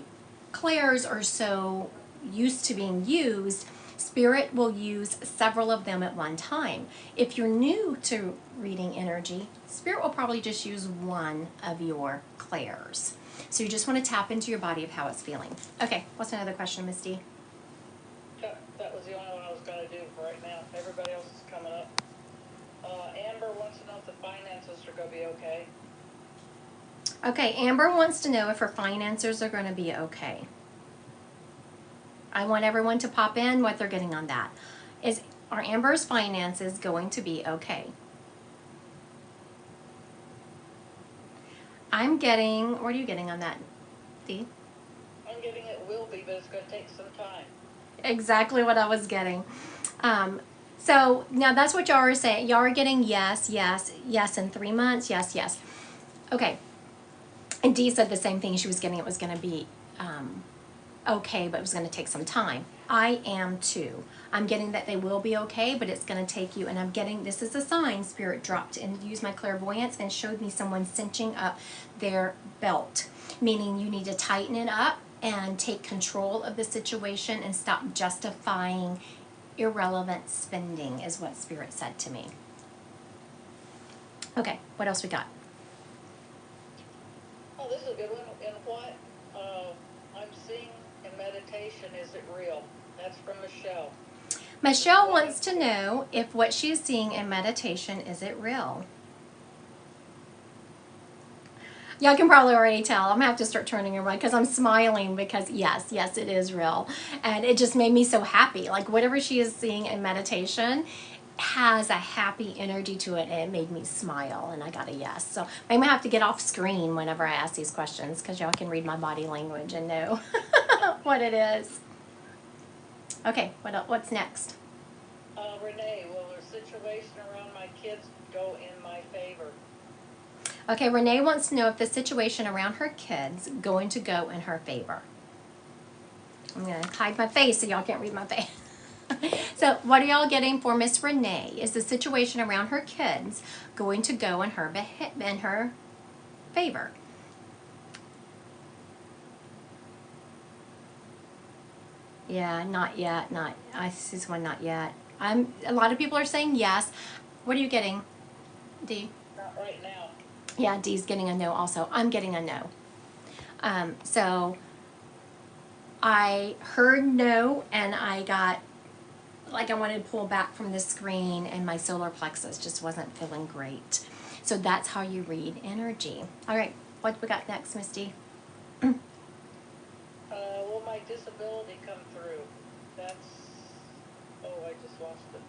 clairs are so used to being used, Spirit will use several of them at one time. If you're new to reading energy, Spirit will probably just use one of your clairs. So you just want to tap into your body of how it's feeling. Okay, what's another question, Misty? That was the only one I was going to do for right now. Everybody else is coming up. Amber wants to know if the finances are going to be okay. Okay, Amber wants to know if her finances are going to be okay. I want everyone to pop in what they're getting on that. Are Amber's finances going to be okay? I'm getting, what are you getting on that, Dee? I'm getting it will be, but it's going to take some time. Exactly what I was getting. So now that's what y'all are saying. Y'all are getting yes, yes, yes in 3 months, yes, yes. Okay. And Dee said the same thing. She was getting it was going to be okay, but it was going to take some time. I am too. I'm getting that they will be okay, but it's going to take you. And I'm getting, this is a sign, Spirit dropped and used my clairvoyance and showed me someone cinching up their belt, meaning you need to tighten it up and take control of the situation and stop justifying irrelevant spending, is what Spirit said to me. Okay, what else we got? Oh, this is a good one. And what I'm seeing in meditation, is it real? That's from Michelle. Michelle wants to know if what she's seeing in meditation, is it real? Y'all can probably already tell. I'm going to have to start turning around because I'm smiling because yes, it is real. And it just made me so happy. Like whatever she is seeing in meditation has a happy energy to it, and it made me smile, and I got a yes. So I'm going to have to get off screen whenever I ask these questions because y'all can read my body language and know what it is. Okay, what's next? Renee, will the situation around my kids go in my favor? Okay, Renee wants to know if the situation around her kids going to go in her favor. I'm going to hide my face so y'all can't read my face. So what are y'all getting for Miss Renee? Is the situation around her kids going to go in her favor? Yeah, not yet. I see one not yet. A lot of people are saying yes. What are you getting, Dee? Not right now. Yeah, Dee's getting a no also. I'm getting a no. So I heard no, and I got, like I wanted to pull back from the screen, and my solar plexus just wasn't feeling great. So that's how you read energy. All right, what we got next, Misty? Will my disability come through? That's, I just lost it.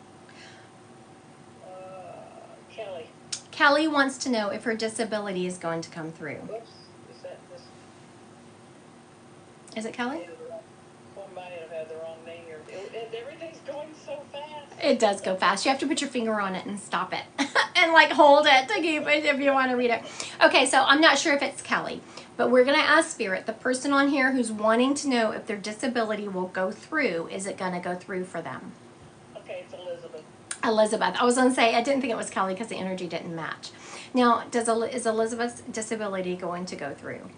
Kelly. Kelly wants to know if her disability is going to come through. Whoops, is that this? Is it Kelly? One might have had the wrong name here. Everything's going so fast. It does go fast. You have to put your finger on it and stop it. And like hold it to keep it if you want to read it. Okay, so I'm not sure if it's Kelly, but we're going to ask Spirit, the person on here who's wanting to know if their disability will go through, is it going to go through for them? Okay, it's Elizabeth. Elizabeth. I was going to say, I didn't think it was Kelly because the energy didn't match. Now, is Elizabeth's disability going to go through?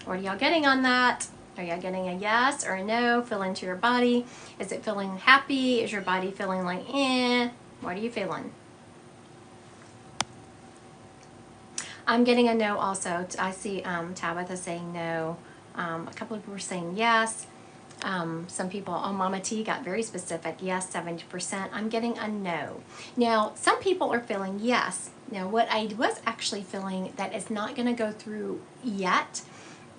What are y'all getting on that? Are y'all getting a yes or a no? Feel into your body. Is it feeling happy? Is your body feeling like, What are you feeling? I'm getting a no also. I see Tabitha saying no. A couple of people are saying yes. Some people, oh, Mama T got very specific. Yes, 70%. I'm getting a no. Now, some people are feeling yes. Now, what I was actually feeling that it's not going to go through yet,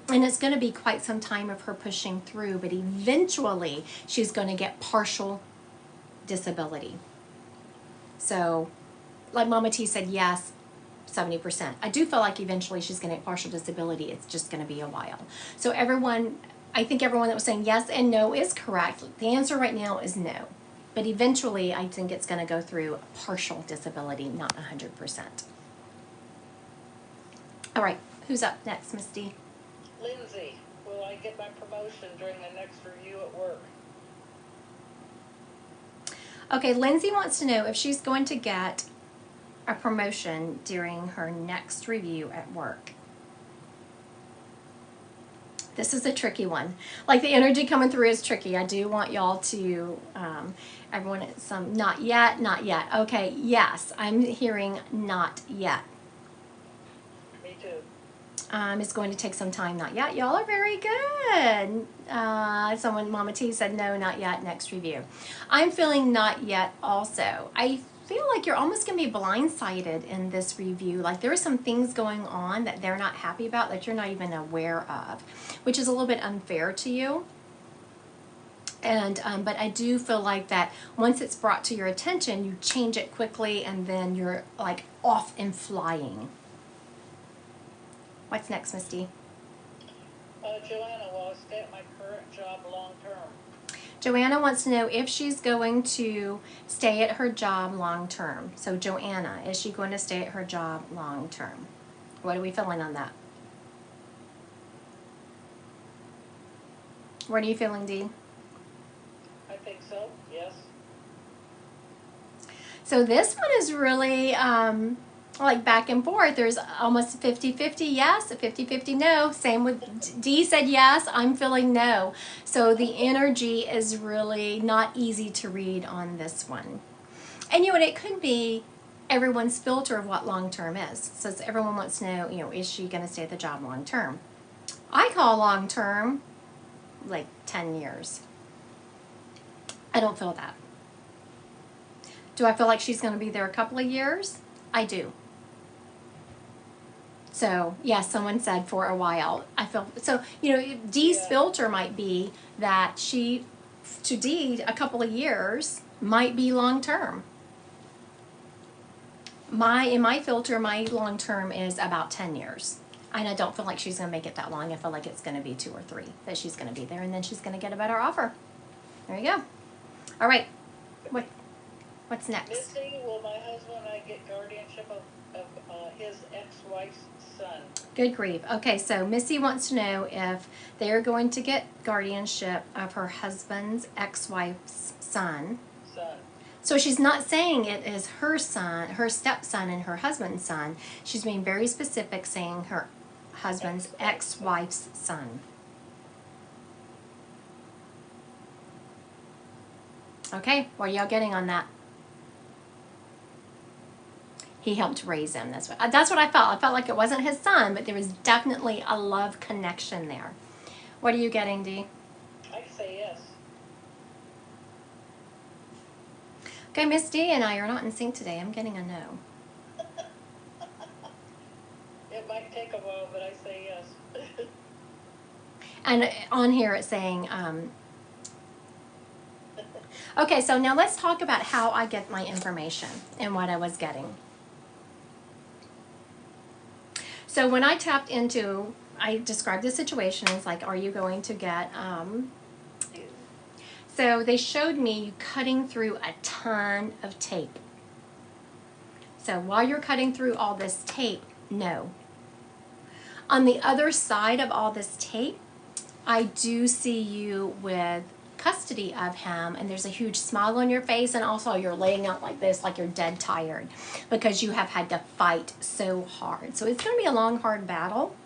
and it's going to be quite some time of her pushing through, but eventually she's going to get partial disability. So, like Mama T said, yes, 70%. I do feel like eventually she's going to get partial disability. It's just going to be a while. So everyone, I think everyone that was saying yes and no is correct. The answer right now is no. But eventually I think it's going to go through partial disability, not 100%. All right, who's up next, Misty? Lindsay, will I get my promotion during the next review at work? Okay, Lindsay wants to know if she's going to get a promotion during her next review at work. This is a tricky one. Like, the energy coming through is tricky. I do want y'all to, everyone, some not yet, not yet. Okay, yes, I'm hearing not yet. Me too. It's going to take some time, not yet. Y'all are very good. Someone, Mama T said no, not yet, next review. I'm feeling not yet also. I feel like you're almost going to be blindsided in this review. Like, there are some things going on that they're not happy about that you're not even aware of, which is a little bit unfair to you. And but I do feel like that once it's brought to your attention, you change it quickly, and then you're like off and What's next, Misty? Joanna, will I stay at my current job long term? Joanna wants to know if she's going to stay at her job long term. So Joanna, is she going to stay at her job long term? What are we feeling on that? What are you feeling, Dee? I think so, yes. So this one is really like back and forth. There's almost 50-50 yes, a 50-50 no. Same with Dee said yes, I'm feeling no. So the energy is really not easy to read on this one. And you know what, it could be everyone's filter of what long term is. So everyone wants to know, you know, is she going to stay at the job long term? I call long term like 10 years. I don't feel that. Do I feel like she's going to be there a couple of years? I do. So, yes, someone said for a while. I feel, so, you know, Dee's filter might be that she, to Dee, a couple of years might be long term. In my filter, my long term is about 10 years. And I don't feel like she's going to make it that long. I feel like it's going to be 2 or 3 that she's going to be there, and then she's going to get a better offer. There you go. All right. What's next? Missy, will my husband and I get guardianship of his ex-wife's son? Good grief. Okay, so Missy wants to know if they're going to get guardianship of her husband's ex-wife's son. So she's not saying it is her son, her stepson, and her husband's son. She's being very specific, saying her husband's ex-wife's son. Okay, what are y'all getting on that? He helped raise him. That's what I felt. I felt like it wasn't his son, but there was definitely a love connection there. What are you getting, Dee? I say yes. Okay, Miss Dee and I are not in sync today. I'm getting a no. It might take a while, but I say yes. And on here it's saying, okay, so now let's talk about how I get my information and what I was getting. So when I tapped into, I described the situation as like, are you going to get, so they showed me cutting through a ton of tape. So while you're cutting through all this tape, no. On the other side of all this tape, I do see you with custody of him, and there's a huge smile on your face, and also you're laying out like this, like you're dead tired because you have had to fight so hard. So it's going to be a long, hard battle.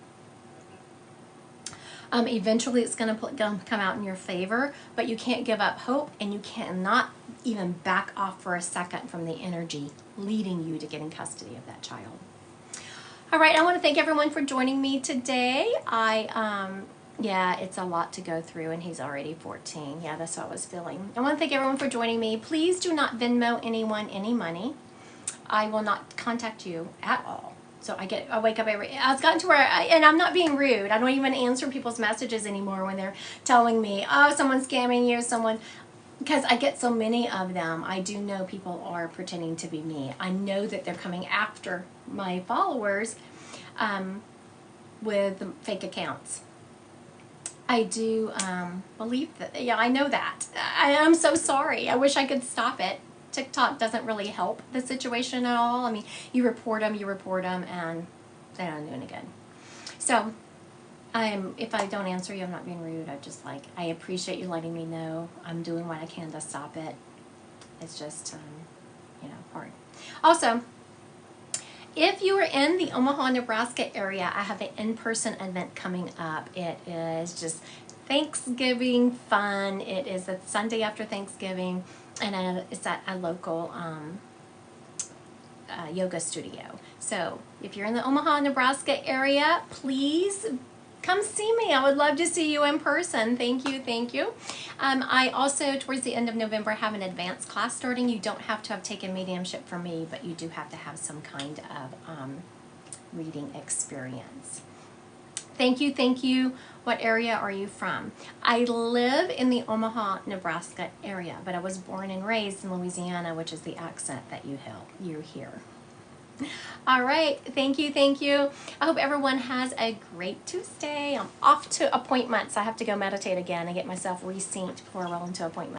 Eventually it's going to come out in your favor, but you can't give up hope, and you cannot even back off for a second from the energy leading you to getting custody of that child. All right, I want to thank everyone for joining me today. I Yeah, it's a lot to go through, and he's already 14. Yeah, that's what I was feeling. I want to thank everyone for joining me. Please do not Venmo anyone any money. I will not contact you at all. So I wake up I've gotten to where, and I'm not being rude. I don't even answer people's messages anymore when they're telling me, oh, someone's scamming you, because I get so many of them. I do know people are pretending to be me. I know that they're coming after my followers with fake accounts. I do believe that. Yeah, I know that. I'm so sorry. I wish I could stop it. TikTok doesn't really help the situation at all. I mean, you report them, and they don't do any good. So, if I don't answer you, I'm not being rude. I appreciate you letting me know. I'm doing what I can to stop it. It's just, hard. Also, if you are in the Omaha, Nebraska area, I have an in-person event coming up. It is just Thanksgiving fun. It is a Sunday after Thanksgiving, and it's at a local yoga studio. So if you're in the Omaha, Nebraska area, please come see me. I would love to see you in person. Thank you, thank you. I also, towards the end of November, have an advanced class starting. You don't have to have taken mediumship from me, but you do have to have some kind of reading experience. Thank you, thank you. What area are you from? I live in the Omaha, Nebraska area, but I was born and raised in Louisiana, which is the accent that you hear. All right, thank you, thank you. I hope everyone has a great Tuesday. I'm off to appointments. I have to go meditate again and get myself re-synced before I roll into appointments.